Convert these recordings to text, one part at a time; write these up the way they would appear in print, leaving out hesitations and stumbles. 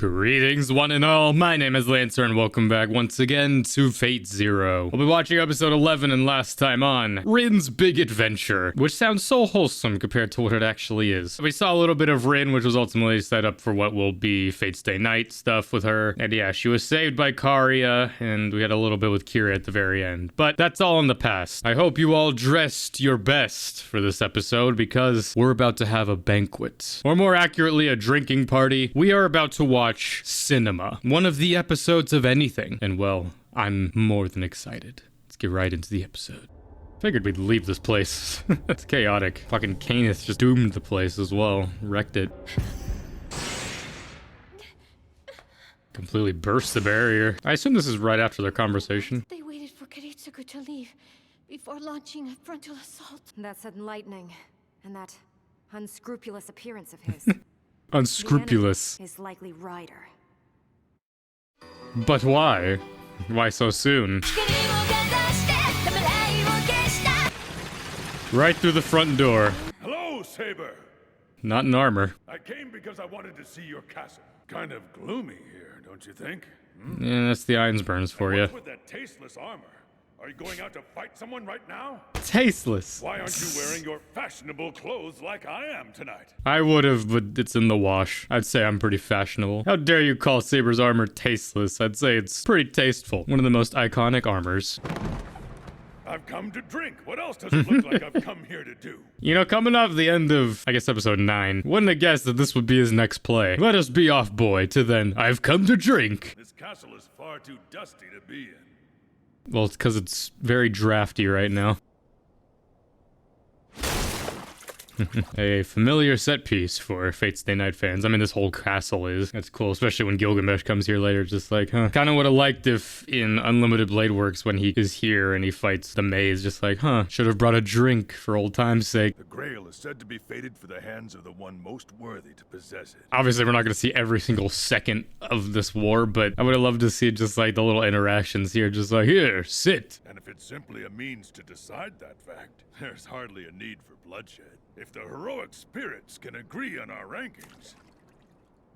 Greetings, one and all. My name is Lancer, and welcome back once again to Fate Zero. We'll be watching episode 11 and last time on Rin's Big Adventure, which sounds so wholesome compared to what it actually is. We saw a little bit of Rin, which was ultimately set up for what will be Fate's Day Night stuff with her. And yeah, she was saved by Karia, and we had a little bit with Kira at the very end. But that's all in the past. I hope you all dressed your best for this episode, because we're about to have a banquet. Or more accurately, a drinking party. We are about to watch CINEMA, one of the episodes of anything. And well, I'm more than excited. Let's get right into the episode. Figured we'd leave this place. It's chaotic. Fucking Canis just doomed the place as well. Wrecked it. Completely burst the barrier. I assume this is right after their conversation. They waited for Kiritsugu to leave before launching a frontal assault. That sudden lightning and that unscrupulous appearance of his. Unscrupulous. Is likely Ryder. But why? Why so soon? Right through the front door. Hello, Saber. Not in armor. I came because I wanted to see your castle. Kind of gloomy here, don't you think? Yeah, that's the Einsburns for you. What's with that tasteless armor? Are you going out to fight someone right now? Tasteless. Why aren't you wearing your fashionable clothes like I am tonight? I would have, but it's in the wash. I'd say I'm pretty fashionable. How dare you call Saber's armor tasteless? I'd say it's pretty tasteful. One of the most iconic armors. I've come to drink. What else does it look like I've come here to do? You know, coming off the end of, I guess, episode 9, wouldn't have guessed that this would be his next play. Let us be off, boy, to then, I've come to drink. This castle is far too dusty to be in. Well, it's because it's very drafty right now. A familiar set piece for Fate's Day Night fans. I mean, this whole castle is. That's cool, especially when Gilgamesh comes here later. Just like, huh. Kind of would have liked if in Unlimited Blade Works, when he is here and he fights the maze, just like, huh, should have brought a drink for old time's sake. The Grail is said to be fated for the hands of the one most worthy to possess it. Obviously, we're not going to see every single second of this war, but I would have loved to see just like the little interactions here. Just like, here, sit. And if it's simply a means to decide that fact, there's hardly a need for bloodshed. If the heroic spirits can agree on our rankings,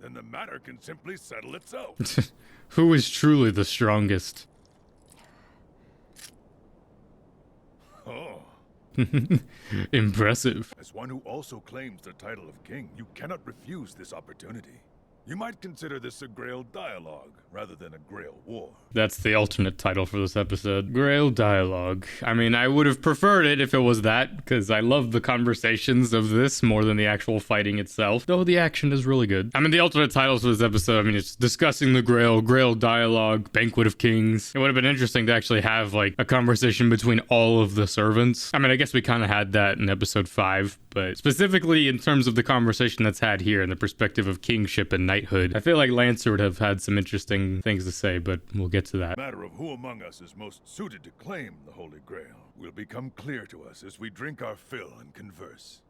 then the matter can simply settle itself. Who is truly the strongest? Oh. Impressive. As one who also claims the title of king, you cannot refuse this opportunity. You might consider this a Grail Dialogue, rather than a Grail War. That's the alternate title for this episode. Grail Dialogue. I mean, I would have preferred it if it was that, because I love the conversations of this more than the actual fighting itself, though the action is really good. I mean, the alternate titles for this episode, I mean, it's Discussing the Grail, Grail Dialogue, Banquet of Kings. It would have been interesting to actually have, like, a conversation between all of the servants. I mean, I guess we kind of had that in episode 5, but specifically in terms of the conversation that's had here in the perspective of kingship and knighthood, I feel like Lancer would have had some interesting things to say, but we'll get to that. The matter of who among us is most suited to claim the Holy Grail will become clear to us as we drink our fill and converse.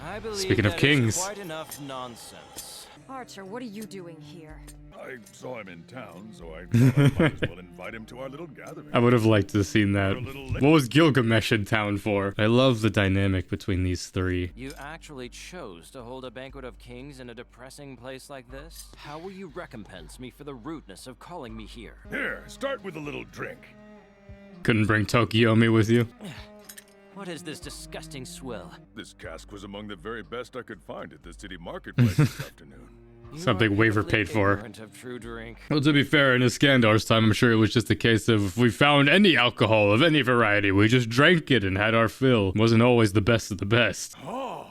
I believe Speaking of that kings. is quite enough nonsense. Archer, what are you doing here? I saw him in town, so I thought I might as well invite him to our little gathering. I would have liked to have seen that. What was Gilgamesh in town for? I love the dynamic between these three. You actually chose to hold a banquet of kings in a depressing place like this? How will you recompense me for the rudeness of calling me here? Here, start with a little drink. Couldn't bring Tokiomi with you? What is this disgusting swill? This cask was among the very best I could find at the city marketplace this afternoon. You Something are Waver pitifully paid for. ignorant of true drink. Well, to be fair, in Iskandar's time, I'm sure it was just a case of if we found any alcohol of any variety, we just drank it and had our fill. It wasn't always the best of the best. Oh,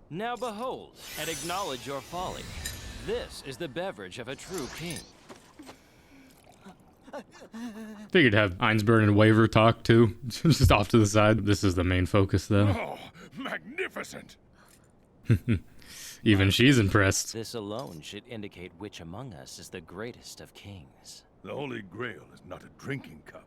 Now behold, and acknowledge your folly. This is the beverage of a true king. Figured have Einsburn and Waver talk too, just off to the side. This is the main focus, though. oh, magnificent! Even she's impressed. This alone should indicate which among us is the greatest of kings. The Holy Grail is not a drinking cup.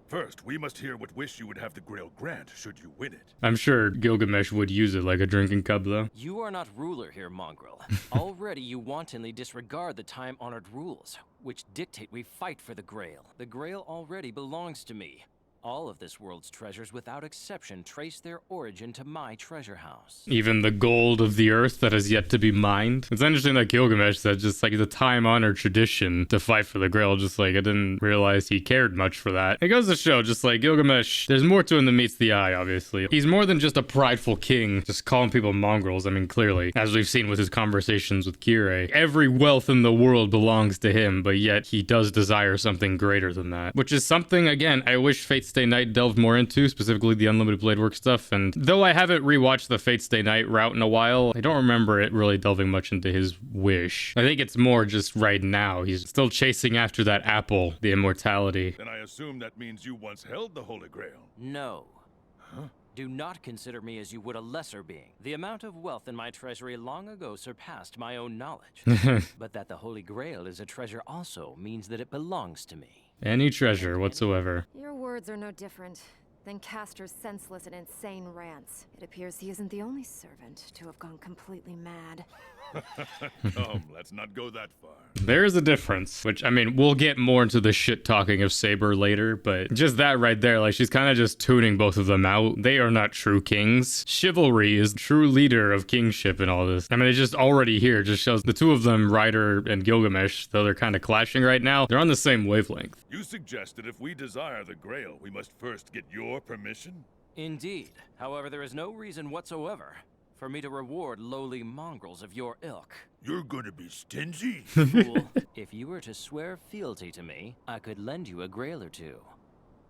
First, we must hear what wish you would have the Grail grant should you win it. I'm sure Gilgamesh would use it like a drinking cup, though. You are not ruler here, mongrel. Already you wantonly disregard the time-honored rules, which dictate we fight for the Grail. The Grail already belongs to me. All of this world's treasures, without exception, trace their origin to my treasure house. Even the gold of the earth that has yet to be mined. It's interesting that Gilgamesh said just like the time-honored tradition to fight for the Grail. Just like I didn't realize he cared much for that. It goes to show just like Gilgamesh, there's more to him than meets the eye, obviously. He's more than just a prideful king, just calling people mongrels. I mean, clearly, as we've seen with his conversations with Kirei, every wealth in the world belongs to him, but yet he does desire something greater than that. Which is something, again, I wish Fate Stay Night delved more into, specifically the Unlimited Blade Work stuff. And though I haven't rewatched the Fate Stay Night route in a while, I don't remember it really delving much into his wish. I think it's more just right now. He's still chasing after that apple, the immortality. Then I assume that means you once held the Holy Grail. No. Do not consider me as you would a lesser being. The amount of wealth in my treasury long ago surpassed my own knowledge. But that the Holy Grail is a treasure also means that it belongs to me. Any treasure whatsoever. Your words are no different than Castor's senseless and insane rants. It appears he isn't the only servant to have gone completely mad. Come, let's not go that far. There is a difference, which, I mean, we'll get more into the shit talking of Saber later, but just that right there, like, she's kind of just tuning both of them out. They are not true kings. Chivalry is true leader of kingship and all this. I mean, it's just already here, just shows the two of them, Ryder and Gilgamesh, though they're kind of clashing right now, they're on the same wavelength. You suggest that if we desire the Grail, we must first get your permission? Indeed. However, there is no reason whatsoever for me to reward lowly mongrels of your ilk. You're gonna be stingy? Fool, if you were to swear fealty to me, I could lend you a grail or two,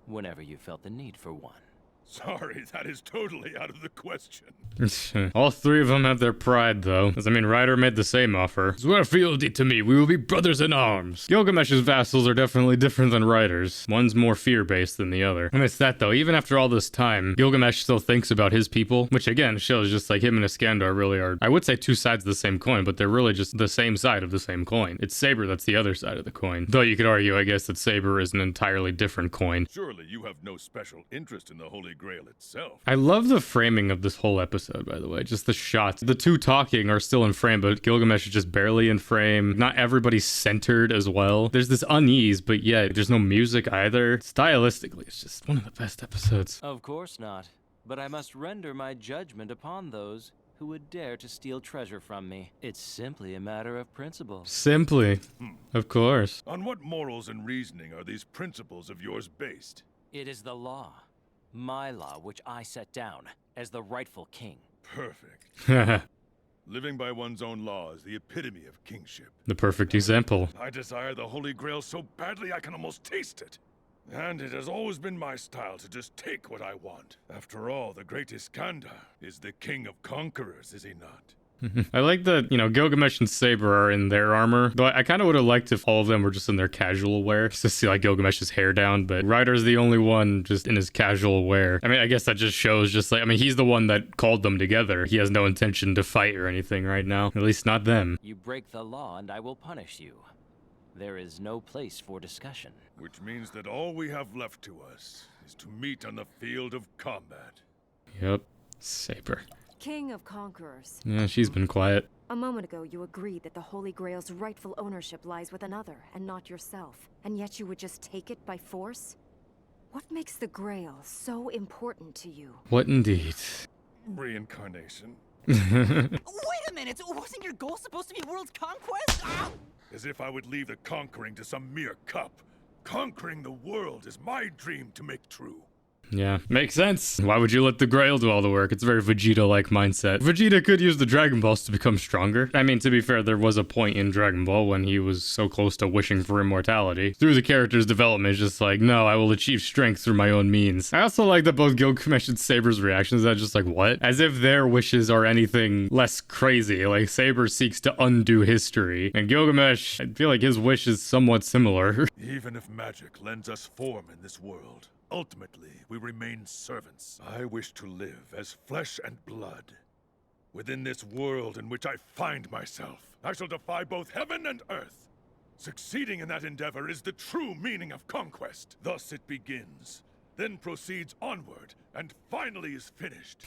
whenever you felt the need for one. Sorry, that is totally out of the question. All three of them have their pride, though. As I mean, Ryder made the same offer. Swear fealty to me, we will be brothers in arms. Gilgamesh's vassals are definitely different than Ryder's. One's more fear-based than the other. And it's that, though, even after all this time, Gilgamesh still thinks about his people, which again shows just like him and Iskandar really are, I would say two sides of the same coin, but they're really just the same side of the same coin. It's Saber that's the other side of the coin. Though you could argue, I guess, that Saber is an entirely different coin. Surely you have no special interest in the Holy Grail itself. I love the framing of this whole episode, by the way. Just the shots. The two talking are still in frame, but Gilgamesh is just barely in frame. Not everybody's centered as well. There's this unease, but yet there's no music either. Stylistically, it's just one of the best episodes. Of course not. But I must render my judgment upon those who would dare to steal treasure from me. It's simply a matter of principle. Simply. Of course. On what morals and reasoning are these principles of yours based? It is the law. My law, which I set down as the rightful king. Perfect. Living by one's own law is the epitome of kingship. The perfect example. I desire the Holy Grail so badly I can almost taste it. And it has always been my style to just take what I want. After all, the great Iskandar is the king of conquerors, is he not? I like that, you know, Gilgamesh and Saber are in their armor, though I kind of would have liked if all of them were just in their casual wear, just to see like Gilgamesh's hair down, but Ryder's the only one just in his casual wear. I mean, I guess that just shows just like, I mean, he's the one that called them together. He has no intention to fight or anything right now, at least not them. You break the law and I will punish you. There is no place for discussion. Which means that all we have left to us is to meet on the field of combat. Yep, Saber. King of Conquerors. Yeah, she's been quiet. A moment ago, you agreed that the Holy Grail's rightful ownership lies with another, and not yourself. And yet you would just take it by force? What makes the Grail so important to you? What indeed? Reincarnation. Wait a minute! Wasn't your goal supposed to be world conquest? Ah! As if I would leave the conquering to some mere cup. Conquering the world is my dream to make true. Yeah, makes sense. Why would you let the Grail do all the work? It's a very Vegeta-like mindset. Vegeta could use the Dragon Balls to become stronger. I mean, to be fair, there was a point in Dragon Ball when he was so close to wishing for immortality. Through the character's development, it's just like, no, I will achieve strength through my own means. I also like that both Gilgamesh and Saber's reactions are just like, what? As if their wishes are anything less crazy. Like, Saber seeks to undo history. And Gilgamesh, I feel like his wish is somewhat similar. Even if magic lends us form in this world, ultimately, we remain servants. I wish to live as flesh and blood. Within this world in which I find myself, I shall defy both heaven and earth. Succeeding in that endeavor is the true meaning of conquest. Thus it begins. then proceeds onward, and finally is finished.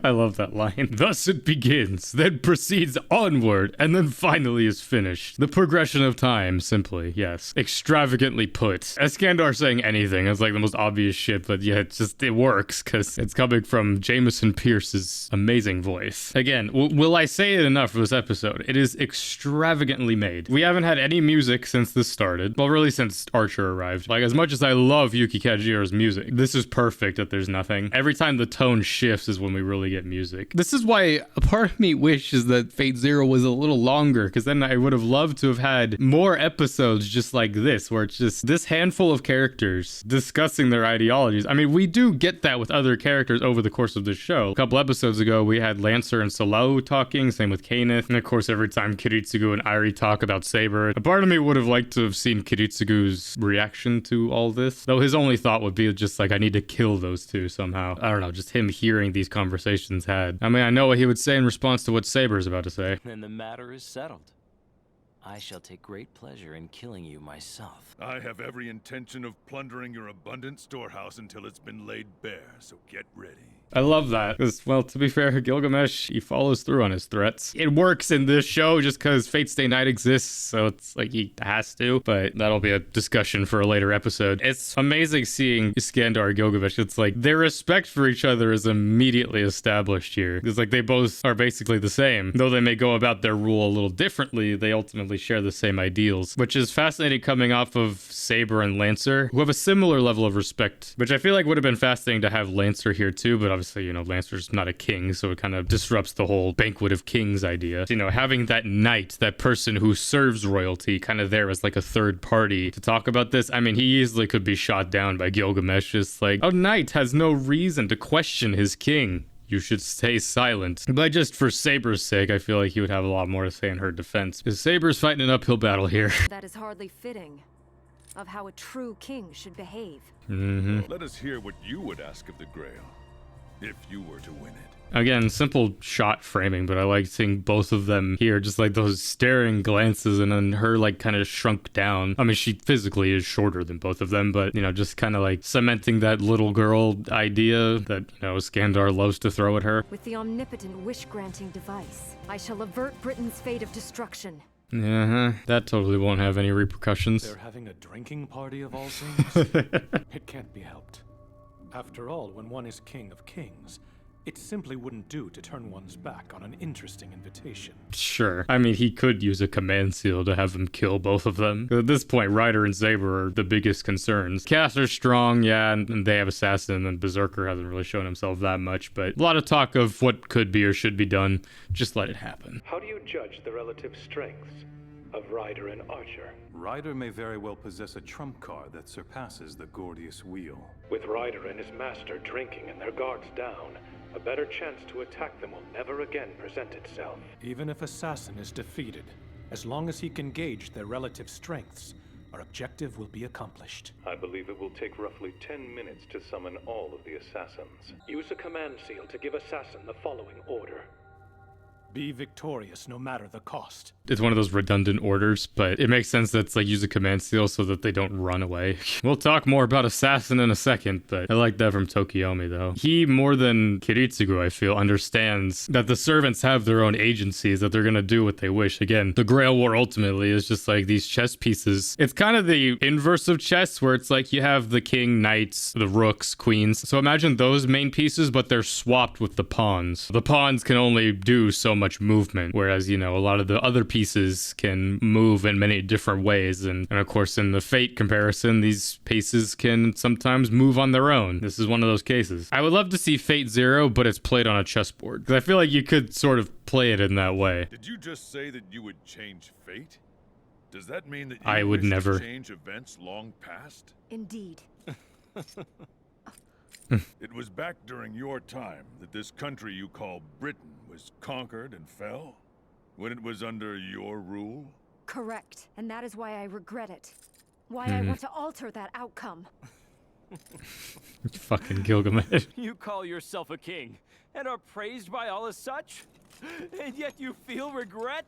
I love that line. Thus it begins, then proceeds onward, and then finally is finished. The progression of time, simply, yes. Extravagantly put. Iskandar saying anything is like the most obvious shit, but yeah, it works, because it's coming from Jameson Pierce's amazing voice. Again, will I say it enough for this episode? It is extravagantly made. We haven't had any music since this started. Well, really since Archer arrived. Like, as much as I love Yuki Kajiro's music, this is perfect that there's nothing. Every time the tone shifts is when we really get music. This is why a part of me wishes that Fate Zero was a little longer, because then I would have loved to have had more episodes just like this, where it's just this handful of characters discussing their ideologies. I mean, we do get that with other characters over the course of the show. A couple episodes ago, we had Lancer and Solau talking, same with Kaneth, and of course, every time Kiritsugu and Airi talk about Saber, a part of me would have liked to have seen Kiritsugu's reaction to all this, though his only thought would be just like, I need to kill those two somehow. I don't know, just him hearing these conversations had. I mean, I know what he would say in response to what Saber's about to say. Then the matter is settled. I shall take great pleasure in killing you myself. I have every intention of plundering your abundant storehouse until it's been laid bare, so get ready. I love that, because, well, to be fair, Gilgamesh, he follows through on his threats. It works in this show just because Fate Stay Night exists, so it's like he has to, but that'll be a discussion for a later episode. It's amazing seeing Iskandar and Gilgamesh. It's like their respect for each other is immediately established here. It's like they both are basically the same. Though they may go about their rule a little differently, they ultimately share the same ideals, which is fascinating coming off of Saber and Lancer, who have a similar level of respect, which I feel like would have been fascinating to have Lancer here too, but obviously, you know, Lancer's not a king, so it kind of disrupts the whole banquet of kings idea. You know, having that knight, that person who serves royalty, kind of there as like a third party to talk about this. I mean, he easily could be shot down by Gilgamesh, just like, a knight has no reason to question his king. You should stay silent. But just for Saber's sake, I feel like he would have a lot more to say in her defense, because Saber's fighting an uphill battle here. That is hardly fitting of how a true king should behave. Let us hear what you would ask of the Grail, if you were to win it. Again, simple shot framing, but I like seeing both of them here, just like those staring glances, and then her like kind of shrunk down. I mean, she physically is shorter than both of them, but, you know, just kind of like cementing that little girl idea that, you know, Iskandar loves to throw at her. With the omnipotent wish-granting device, I shall avert Britain's fate of destruction. That totally won't have any repercussions. They're having a drinking party of all things? It can't be helped. After all, when one is king of kings, it simply wouldn't do to turn one's back on an interesting invitation. Sure. I mean, he could use a command seal to have them kill both of them. At this point, Ryder and Saber are the biggest concerns. Cass are strong, yeah, and they have Assassin, and Berserker hasn't really shown himself that much, but a lot of talk of what could be or should be done. Just let it happen. How do you judge the relative strengths of Ryder and Archer? Ryder may very well possess a trump card that surpasses the Gordius wheel. With Ryder and his master drinking and their guards down, a better chance to attack them will never again present itself. Even if Assassin is defeated, as long as he can gauge their relative strengths, our objective will be accomplished. I believe it will take roughly 10 minutes to summon all of the assassins. Use a command seal to give Assassin the following order. Be victorious no matter the cost. It's one of those redundant orders, but it makes sense that it's like use a command seal so that they don't run away. We'll talk more about Assassin in a second, but I like that from Tokiomi though. He, more than Kiritsugu, I feel, understands that the servants have their own agencies, that they're gonna do what they wish. Again, the Grail War ultimately is just like these chess pieces. It's kind of the inverse of chess, where it's like you have the king, knights, the rooks, queens. So imagine those main pieces, but they're swapped with the pawns. The pawns can only do so much movement, whereas, you know, a lot of the other pieces can move in many different ways, and of course in the Fate comparison, these pieces can sometimes move on their own. This is one of those cases. I would love to see Fate Zero, but it's played on a chessboard, because I feel like you could sort of play it in that way. Did you just say that you would change fate? Does that mean that you I would wish never to change events long past? Indeed. It was back during your time that this country you call Britain was conquered and fell? When it was under your rule? Correct. And that is why I regret it. Why I want to alter that outcome. Fucking Gilgamesh. You call yourself a king and are praised by all as such? And yet you feel regret?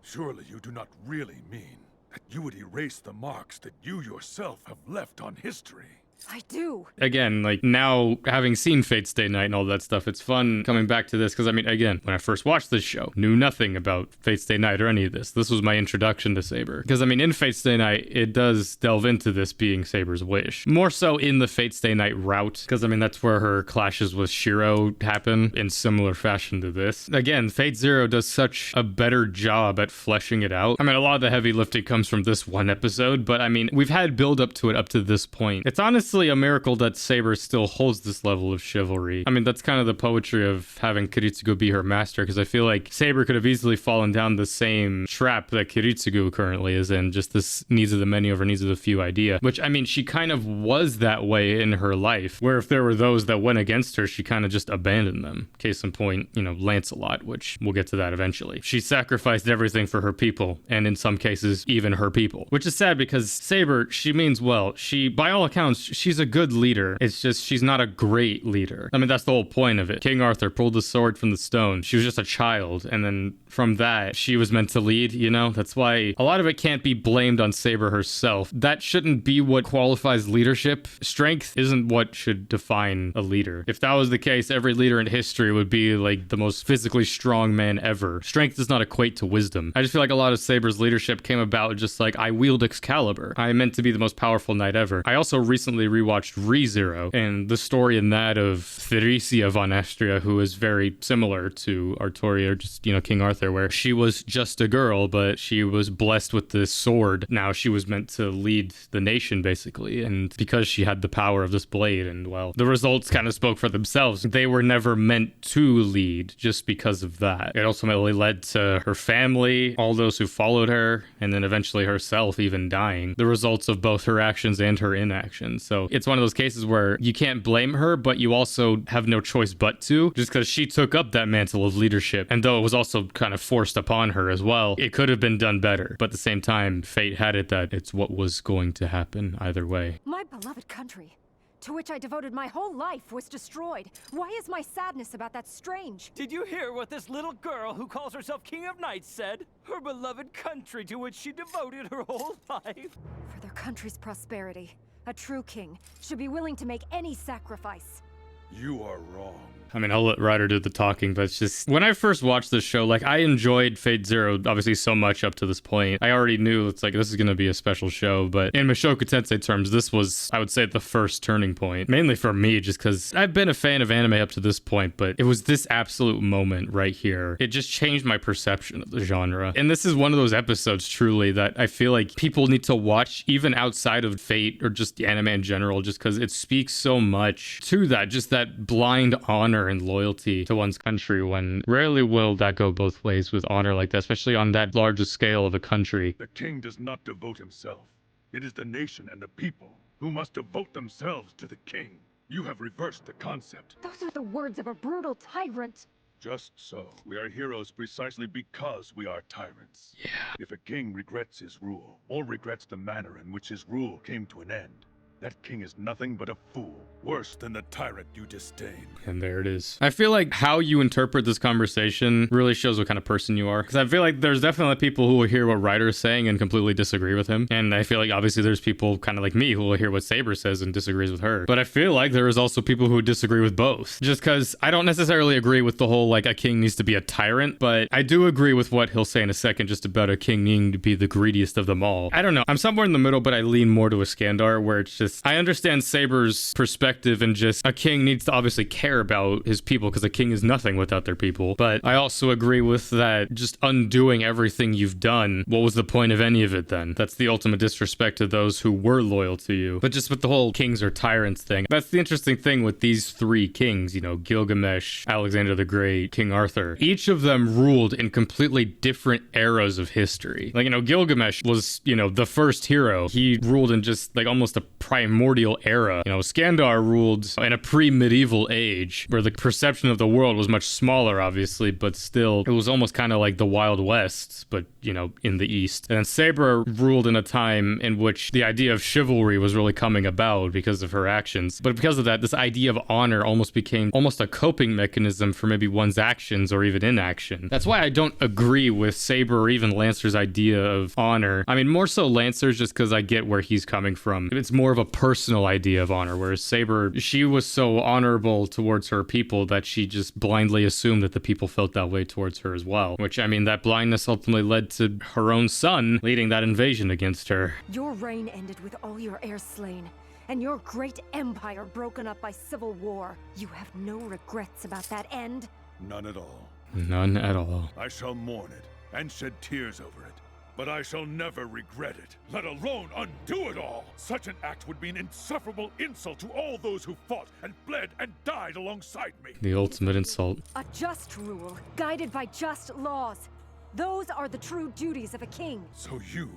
Surely you do not really mean that you would erase the marks that you yourself have left on history. I do. Again, like now having seen Fate Stay Night and all that stuff, it's fun coming back to this because I mean, again, when I first watched this show, knew nothing about Fate Stay Night or any of this. This was my introduction to Saber. Because I mean, in Fate Stay Night, it does delve into this being Saber's wish. More so in the Fate Stay Night route, because I mean, that's where her clashes with Shiro happen in similar fashion to this. Again, Fate Zero does such a better job at fleshing it out. I mean, a lot of the heavy lifting comes from this one episode, but I mean, we've had build up to it up to this point. It's honestly a miracle that Saber still holds this level of chivalry. I mean, that's kind of the poetry of having Kiritsugu be her master, because I feel like Saber could have easily fallen down the same trap that Kiritsugu currently is in, just this needs of the many over needs of the few idea, which I mean, she kind of was that way in her life, where if there were those that went against her, she kind of just abandoned them. Case in point, you know, Lancelot, which we'll get to that eventually. She sacrificed everything for her people, and in some cases, even her people, which is sad because Saber, she means well. She, by all accounts, she's a good leader. It's just she's not a great leader. I mean, that's the whole point of it. King Arthur pulled the sword from the stone. She was just a child, and then from that, she was meant to lead, you know? That's why a lot of it can't be blamed on Saber herself. That shouldn't be what qualifies leadership. Strength isn't what should define a leader. If that was the case, every leader in history would be like the most physically strong man ever. Strength does not equate to wisdom. I just feel like a lot of Saber's leadership came about just like, I wield Excalibur. I meant to be the most powerful knight ever. I also recently rewatched ReZero, and the story in that of Theresia von Astria, who is very similar to Artoria, just, you know, King Arthur, where she was just a girl, but she was blessed with this sword. Now she was meant to lead the nation, basically, and because she had the power of this blade, and well, the results kind of spoke for themselves. They were never meant to lead just because of that. It ultimately led to her family, all those who followed her, and then eventually herself even dying. The results of both her actions and her inaction. So it's one of those cases where you can't blame her, but you also have no choice but to, just because she took up that mantle of leadership. And though it was also kind of forced upon her as well, it could have been done better. But at the same time, fate had it that it's what was going to happen either way. My beloved country, to which I devoted my whole life, was destroyed. Why is my sadness about that strange? Did you hear what this little girl who calls herself King of Knights said? Her beloved country to which she devoted her whole life. For their country's prosperity, a true king should be willing to make any sacrifice. You are wrong. I mean, I'll let Ryder do the talking, but it's just, when I first watched this show, like, I enjoyed Fate Zero, obviously, so much up to this point. I already knew, it's like, this is going to be a special show, but in Mushoku Tensei terms, this was, I would say, the first turning point. Mainly for me, just because I've been a fan of anime up to this point, but it was this absolute moment right here. It just changed my perception of the genre. And this is one of those episodes, truly, that I feel like people need to watch, even outside of Fate, or just anime in general, just because it speaks so much to that, just that blind honor and loyalty to one's country, when rarely will that go both ways with honor like that, especially on that large a scale of a country. The king does not devote himself. It is the nation and the people who must devote themselves to the king. You have reversed the concept. Those are the words of a brutal tyrant. Just so. We are heroes precisely because we are tyrants. Yeah. If a king regrets his rule, or regrets the manner in which his rule came to an end, that king is nothing but a fool, worse than the tyrant you disdain. And there it is. I feel like how you interpret this conversation really shows what kind of person you are. Because I feel like there's definitely people who will hear what Ryder is saying and completely disagree with him. And I feel like obviously there's people kind of like me who will hear what Saber says and disagrees with her. But I feel like there is also people who disagree with both. Just because I don't necessarily agree with the whole like a king needs to be a tyrant, but I do agree with what he'll say in a second just about a king needing to be the greediest of them all. I don't know. I'm somewhere in the middle, but I lean more to Iskandar, where it's just, I understand Saber's perspective and just a king needs to obviously care about his people because a king is nothing without their people. But I also agree with that, just undoing everything you've done. What was the point of any of it then? That's the ultimate disrespect to those who were loyal to you. But just with the whole kings or tyrants thing, that's the interesting thing with these three kings, you know, Gilgamesh, Alexander the Great, King Arthur. Each of them ruled in completely different eras of history. Like, you know, Gilgamesh was, you know, the first hero. He ruled in just like almost a primordial era. You know, Iskandar ruled in a pre-medieval age where the perception of the world was much smaller, obviously, but still, it was almost kind of like the Wild West, but, you know, in the East. And Saber ruled in a time in which the idea of chivalry was really coming about because of her actions. But because of that, this idea of honor almost became almost a coping mechanism for maybe one's actions or even inaction. That's why I don't agree with Saber or even Lancer's idea of honor. I mean, more so Lancer's just because I get where he's coming from. It's more of a a personal idea of honor, whereas Saber, she was so honorable towards her people that she just blindly assumed that the people felt that way towards her as well. Which, I mean, that blindness ultimately led to her own son leading that invasion against her. Your reign ended with all your heirs slain, and your great empire broken up by civil war. You have no regrets about that end? None at all. None at all. I shall mourn it and shed tears over it, but I shall never regret it, let alone undo it all. Such an act would be an insufferable insult to all those who fought and bled and died alongside me. The ultimate insult. A just rule, guided by just laws. Those are the true duties of a king. So you,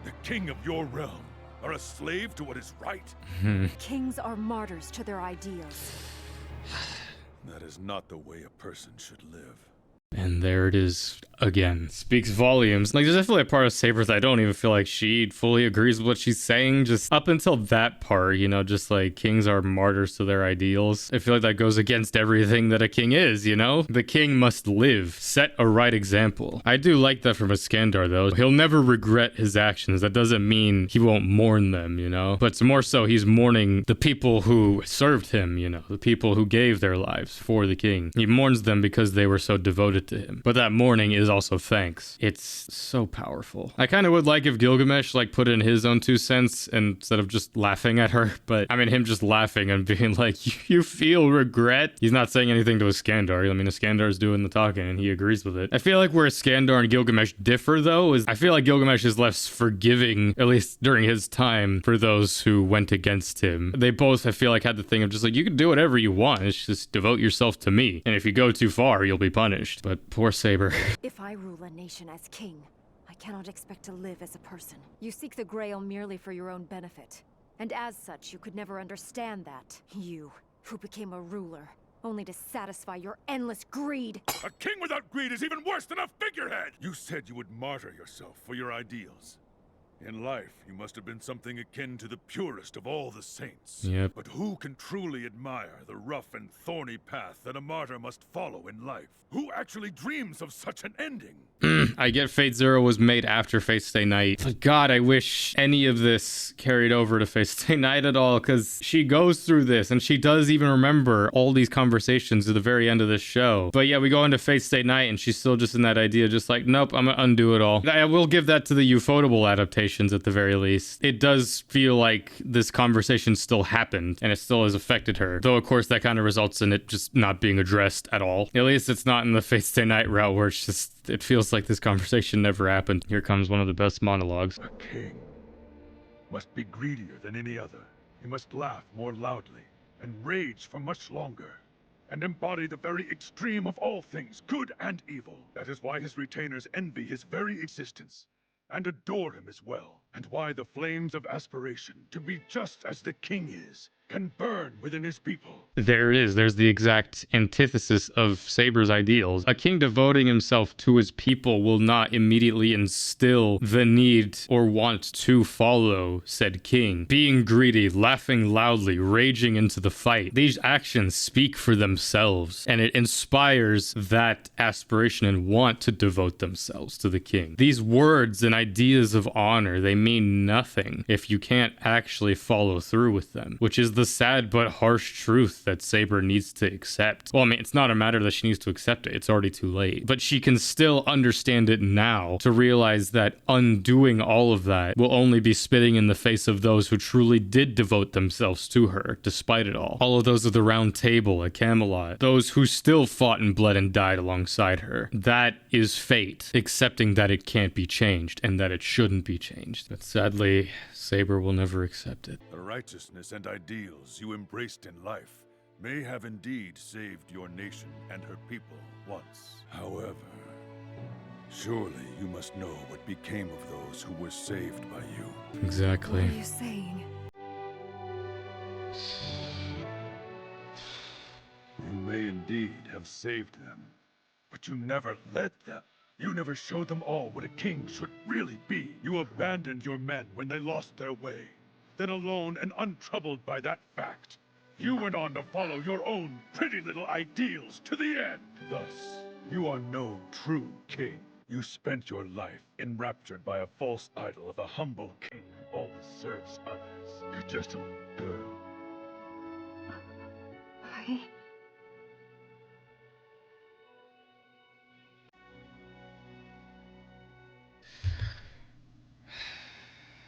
the king of your realm, are a slave to what is right? Kings are martyrs to their ideals. That is not the way a person should live. And there it is again. Speaks volumes. Like, there's definitely a part of Saber that I don't even feel like she fully agrees with what she's saying. Just up until that part, you know, just like kings are martyrs to their ideals. I feel like that goes against everything that a king is, you know? The king must live, set a right example. I do like that from Iskandar, though. He'll never regret his actions. That doesn't mean he won't mourn them, you know? But more so, he's mourning the people who served him, you know? The people who gave their lives for the king. He mourns them because they were so devoted to him. But that mourning is also thanks. It's so powerful. I kind of would like if Gilgamesh like put in his own 2 cents instead of just laughing at her. But I mean, him just laughing and being like, you feel regret? He's not saying anything to Iskandar. I mean, Iskandar's doing the talking and he agrees with it. I feel like where Iskandar and Gilgamesh differ, though, is I feel like Gilgamesh is less forgiving, at least during his time, for those who went against him. They both, I feel like, had the thing of just like, you can do whatever you want. It's just devote yourself to me. And if you go too far, you'll be punished. But poor Saber. If I rule a nation as king, I cannot expect to live as a person. You seek the Grail merely for your own benefit. And as such, you could never understand that. You, who became a ruler, only to satisfy your endless greed. A king without greed is even worse than a figurehead! You said you would martyr yourself for your ideals. In life, you must have been something akin to the purest of all the saints. Yep. But who can truly admire the rough and thorny path that a martyr must follow in life? Who actually dreams of such an ending? I get Fate Zero was made after Fate Stay Night. But God, I wish any of this carried over to Fate Stay Night at all, because she goes through this and she does even remember all these conversations at the very end of this show. But yeah, we go into Fate Stay Night and she's still just in that idea, just like, nope, I'm gonna undo it all. I will give that to the Ufotable adaptations at the very least. It does feel like this conversation still happened and it still has affected her. Though, of course, that kind of results in it just not being addressed at all. At least it's not in the Fate Stay Night route where it's just, it feels like this conversation never happened. Here comes one of the best monologues. A king must be greedier than any other. He must laugh more loudly and rage for much longer and embody the very extreme of all things, good and evil. That is why his retainers envy his very existence and adore him as well, and why the flames of aspiration to be just as the king is can burn within his people. There it is. There's the exact antithesis of Saber's ideals. A king devoting himself to his people will not immediately instill the need or want to follow said king. Being greedy, laughing loudly, raging into the fight. These actions speak for themselves, and it inspires that aspiration and want to devote themselves to the king. These words and ideas of honor, they mean nothing if you can't actually follow through with them, which is the sad but harsh truth that Saber needs to accept. Well, I mean, it's not a matter that she needs to accept it. It's already too late. But she can still understand it now to realize that undoing all of that will only be spitting in the face of those who truly did devote themselves to her, despite it all. All of those of the Round Table at Camelot. Those who still fought and bled and died alongside her. That is fate, accepting that it can't be changed and that it shouldn't be changed. But sadly, Saber will never accept it. The righteousness and ideals you embraced in life may have indeed saved your nation and her people once. However, surely you must know what became of those who were saved by you. Exactly. What are you saying? You may indeed have saved them, but you never led them. You never showed them all what a king should really be. You abandoned your men when they lost their way. Then alone and untroubled by that fact, you went on to follow your own pretty little ideals to the end. Thus, you are no true king. You spent your life enraptured by a false idol of a humble king all the serfs others. You're just a little girl. I...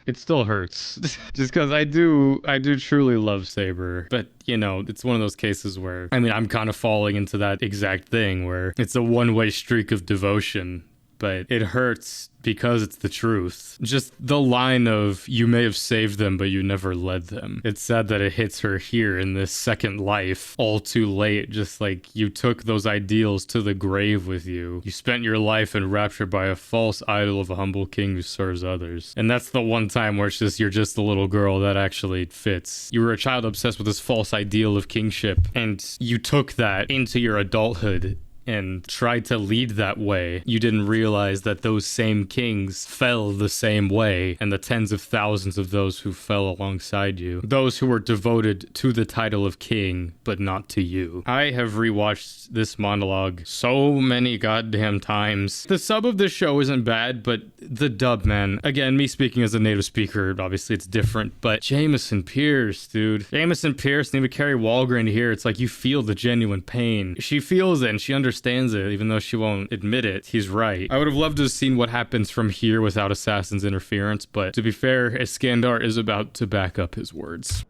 It still hurts. Just because I do truly love Saber. But, you know, it's one of those cases where, I mean, I'm kind of falling into that exact thing where it's a one-way streak of devotion, but it hurts because it's the truth. Just the line of, you may have saved them, but you never led them. It's sad that it hits her here in this second life, all too late. Just like, you took those ideals to the grave with you. You spent your life enraptured by a false idol of a humble king who serves others. And that's the one time where it's just, you're just a little girl that actually fits. You were a child obsessed with this false ideal of kingship, and you took that into your adulthood and tried to lead that way. You didn't realize that those same kings fell the same way, and the tens of thousands of those who fell alongside you. Those who were devoted to the title of king, but not to you. I have rewatched this monologue so many goddamn times. The sub of this show isn't bad, but the dub, man. Again, me speaking as a native speaker, obviously it's different, but Jameson Pierce, dude. Jameson Pierce, and even Carrie Walgren here, it's like you feel the genuine pain. She feels it and she understands it, even though she won't admit it. He's right. I would have loved to have seen what happens from here without Assassin's interference, but to be fair, Iskandar is about to back up his words.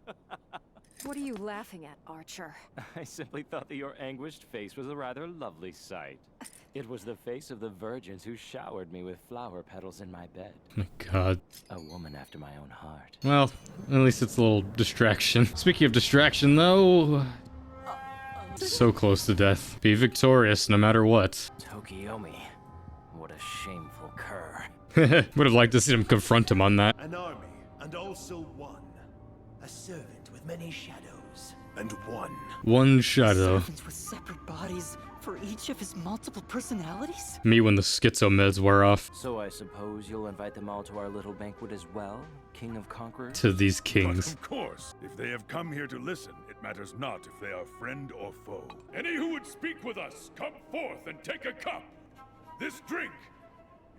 What are you laughing at, Archer? I simply thought that your anguished face was a rather lovely sight. It was the face of the virgins who showered me with flower petals in my bed. Oh my god. A woman after my own heart. Well, at least it's a little distraction. Speaking of distraction, though... so close to death. Be victorious no matter what. Tokiomi. What a shameful cur. Would have liked to see him confront him on that. An army, and also one. A servant with many shadows. And one. One shadow. Servants with separate bodies for each of his multiple personalities? Me when the schizomeds wear off. So I suppose you'll invite them all to our little banquet as well, King of Conquerors? To these kings. But of course, if they have come here to listen, it matters not if they are friend or foe. Any who would speak with us, come forth and take a cup. This drink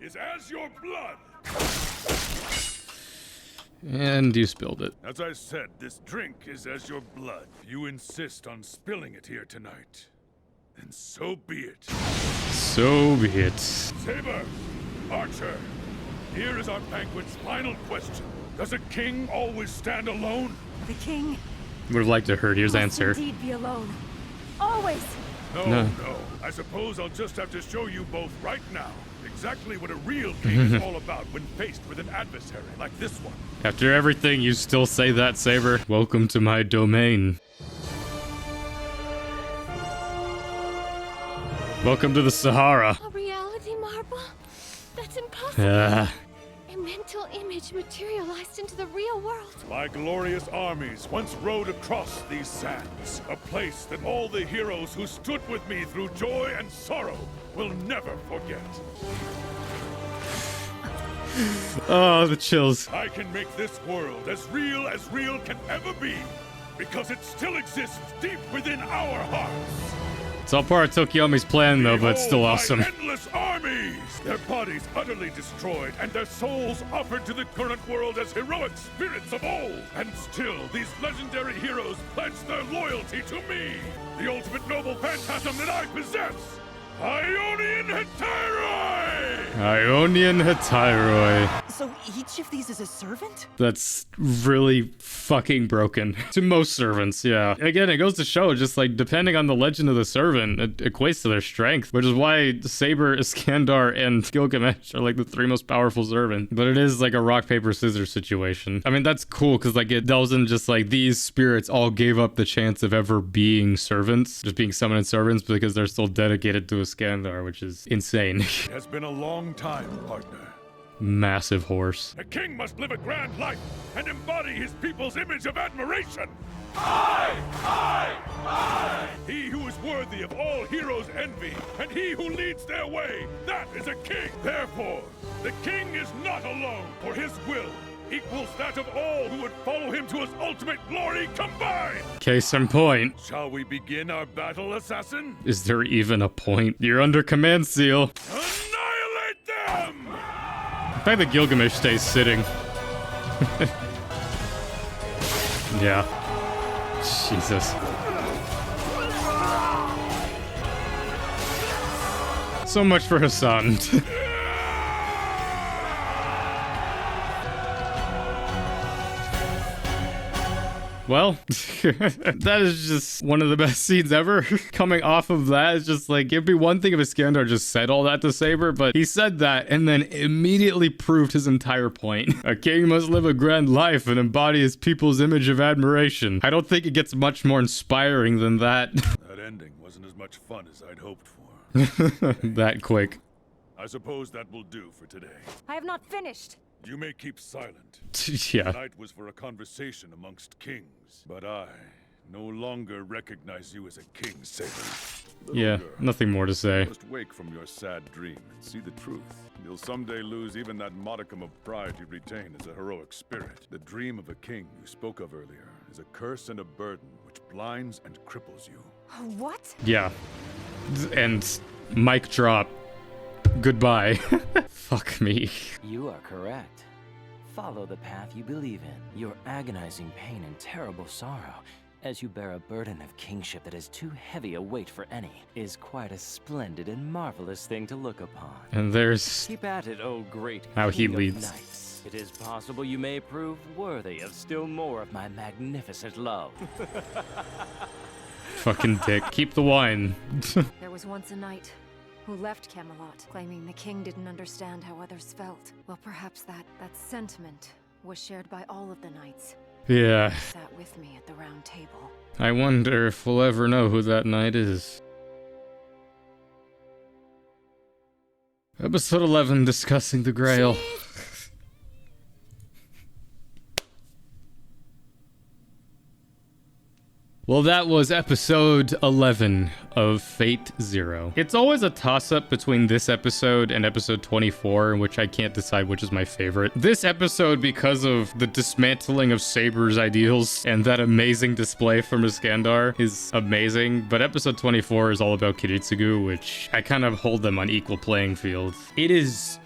is as your blood. And you spilled it. As I said, this drink is as your blood. You insist on spilling it here tonight. Then so be it. So be it. Saber, Archer, here is our banquet's final question. Does a king always stand alone? The king Would have liked to heard his must answer. indeed be alone. Always! No. I suppose I'll just have to show you both right now exactly what a real king is all about when faced with an adversary like this one. After everything, you still say that, Saber. Welcome to my domain. Welcome to the Sahara. A reality marble? That's impossible. A mental image materialized into the real world. My glorious armies once rode across these sands, a place that all the heroes who stood with me through joy and sorrow will never forget. Oh, the chills. I can make this world as real can ever be, because it still exists deep within our hearts. It's all part of Tokiomi's plan, though, but it's still awesome. My endless armies! Their bodies utterly destroyed, and their souls offered to the current world as heroic spirits of old. And still, these legendary heroes pledge their loyalty to me, the ultimate noble phantasm that I possess! Ionian Hetyroi! Ionian Hetyroi. So each of these is a servant? That's really fucking broken. To most servants, yeah. Again, it goes to show, just like, depending on the legend of the servant, it equates to their strength, which is why Saber, Iskandar, and Gilgamesh are like the three most powerful servants. But it is like a rock, paper, scissors situation. I mean, that's cool, because like it delves in just like these spirits all gave up the chance of ever being servants, just being summoned as servants, because they're still dedicated to Iskandar, which is insane. It has been a long time, partner. Massive horse. A king must live a grand life and embody his people's image of admiration. He who is worthy of all heroes' envy, and he who leads their way, that is a king. Therefore, the king is not alone, for his will equals that of all who would follow him to his ultimate glory combined. Case in point. Shall we begin our battle, assassin? Is there even a point? You're under command seal. Annihilate them! The fact that Gilgamesh stays sitting. Yeah. Jesus. So much for Hassan. Well, that is just one of the best scenes ever. Coming off of that, it's just like, it'd be one thing if Iskandar just said all that to Saber, but he said that and then immediately proved his entire point. A king must live a grand life and embody his people's image of admiration. I don't think it gets much more inspiring than that. That ending wasn't as much fun as I'd hoped for. That quick. I suppose that will do for today. I have not finished. You may keep silent. Yeah. Tonight was for a conversation amongst kings, but I no longer recognize you as a king, Saber. Yeah, nothing more to say. Just wake from your sad dream and see the truth. You'll someday lose even that modicum of pride you retain as a heroic spirit. The dream of a king you spoke of earlier is a curse and a burden which blinds and cripples you. What? Yeah. And mic drop. Goodbye. Fuck me. You are correct. Follow the path you believe in. Your agonizing pain and terrible sorrow, as you bear a burden of kingship that is too heavy a weight for any, is quite a splendid and marvelous thing to look upon. And there's Keep at it, O great how he King of leads. Knights. It is possible you may prove worthy of still more of my magnificent love. Fucking dick. Keep the wine. There was once a knight who left Camelot, claiming the king didn't understand how others felt. Well, perhaps that sentiment was shared by all of the knights. Yeah. Who sat with me at the round table. I wonder if we'll ever know who that knight is. Episode 11, Discussing the Grail. Well, that was episode 11 of Fate Zero. It's always a toss-up between this episode and episode 24, in which I can't decide which is my favorite. This episode, because of the dismantling of Saber's ideals and that amazing display from Iskandar, is amazing, but episode 24 is all about Kiritsugu, which I kind of hold them on equal playing field. It is...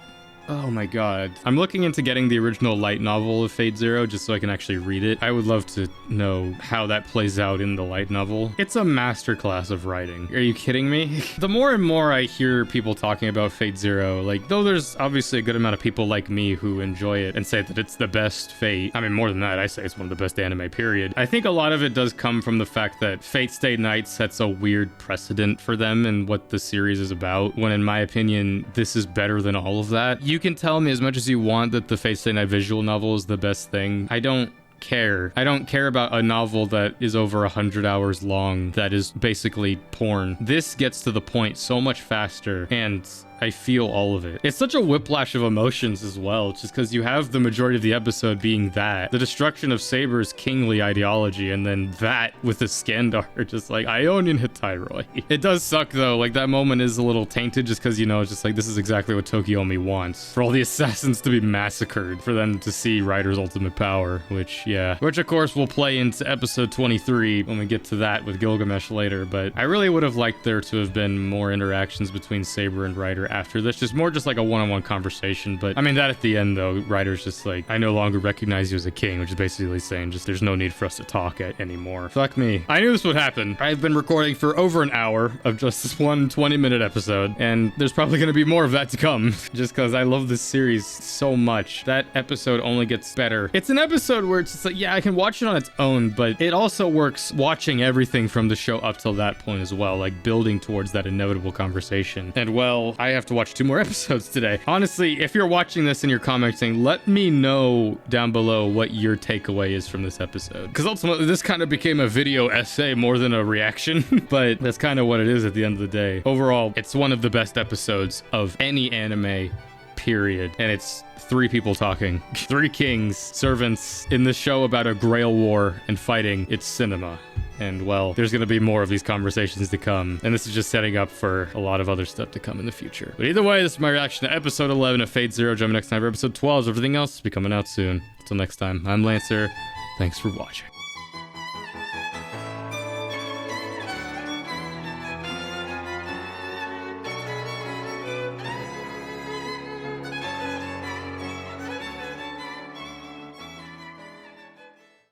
oh my god. I'm looking into getting the original light novel of Fate Zero just so I can actually read it. I would love to know how that plays out in the light novel. It's a masterclass of writing. Are you kidding me? The more and more I hear people talking about Fate Zero, like, though there's obviously a good amount of people like me who enjoy it and say that it's the best Fate. I mean, more than that, I say it's one of the best anime, period. I think a lot of it does come from the fact that Fate Stay Night sets a weird precedent for them and what the series is about, when in my opinion, this is better than all of that. You can tell me as much as you want that the Fate Stay Night visual novel is the best thing. I don't care. I don't care about a novel that is over 100 hours long that is basically porn. This gets to the point so much faster, and I feel all of it. It's such a whiplash of emotions as well, just because you have the majority of the episode being that, the destruction of Saber's kingly ideology, and then that with Iskandar, just like Ionian Hetairoi. It does suck though, like that moment is a little tainted just because, you know, it's just like this is exactly what Tokiomi wants. For all the assassins to be massacred, for them to see Ryder's ultimate power, which, yeah. Which of course will play into episode 23 when we get to that with Gilgamesh later, but I really would have liked there to have been more interactions between Saber and Ryder after this, just more just like a one-on-one conversation. But I mean, that at the end though, Ryder's just like, I no longer recognize you as a king, which is basically saying just there's no need for us to talk anymore. Fuck me. I knew this would happen. I've been recording for over an hour of just this one 20-minute episode, and there's probably going to be more of that to come just because I love this series so much. That episode only gets better. It's an episode where it's just like, yeah, I can watch it on its own, but it also works watching everything from the show up till that point as well, like building towards that inevitable conversation. And well, I have to watch 2 more episodes today. Honestly, if you're watching this and you're commenting, let me know down below what your takeaway is from this episode. Because ultimately, this kind of became a video essay more than a reaction, but that's kind of what it is at the end of the day. Overall, it's one of the best episodes of any anime, period. And it's 3 people talking. 3 kings, servants in this show about a Grail war and fighting. It's cinema. And well, there's going to be more of these conversations to come. And this is just setting up for a lot of other stuff to come in the future. But either way, this is my reaction to episode 11 of Fate Zero. Join me next time for episode 12. Everything else will be coming out soon. Until next time, I'm Lancer. Thanks for watching.